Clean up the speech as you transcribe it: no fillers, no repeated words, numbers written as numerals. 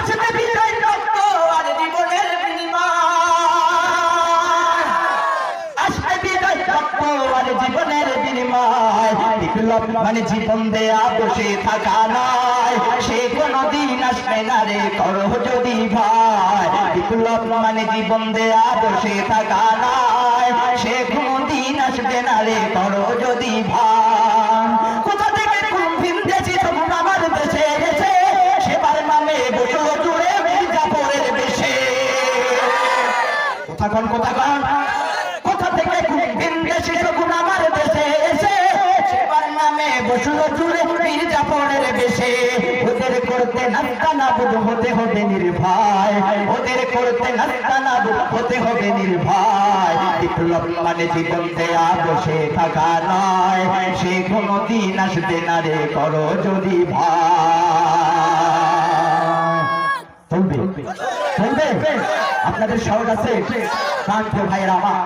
আসবে বিজয় রক্ত আর জীবনের বিনিময়, আসবে বিজয় রক্ত আর জীবনের বিনিময়। বিপ্লব মানে জীবন দেয়া বসে থাকা নয়, সে কোনদিন আসবে না রে করো যদি ভয়। বিপ্লব মানে জীবন দেয়া বসে থাকা নয়, সে কোনদিন আসবে না রে করো যদি ভয়। কোথা থেকে কোন ভিনদেশি তখন আমার দেশে এসে সেবার নামে বসলো জুড়ে মির্জাপুরের বেশে। কোথাক্ষণ কোথাক্ষণ কোথা থেকে কোন ভিনদেশি তখন আমার দেশে এসে সেবার নামে বসলো জুড়ে মির্জাপুরের বেশে। ওদের করতে নাস্তানাবুদ হতে হবে নির্ভয়, ওদের করতে নাস্তানাবুদ হতে হবে নির্ভয়। বিপ্লব মানে জীবন দেয়া বসে থাকা নয়, সে কোনদিন আসবে না রে করো যদি ভয়। চলবে চলবে আপনাদের সহজ আছে কান্থ ভাইয়ের আমার।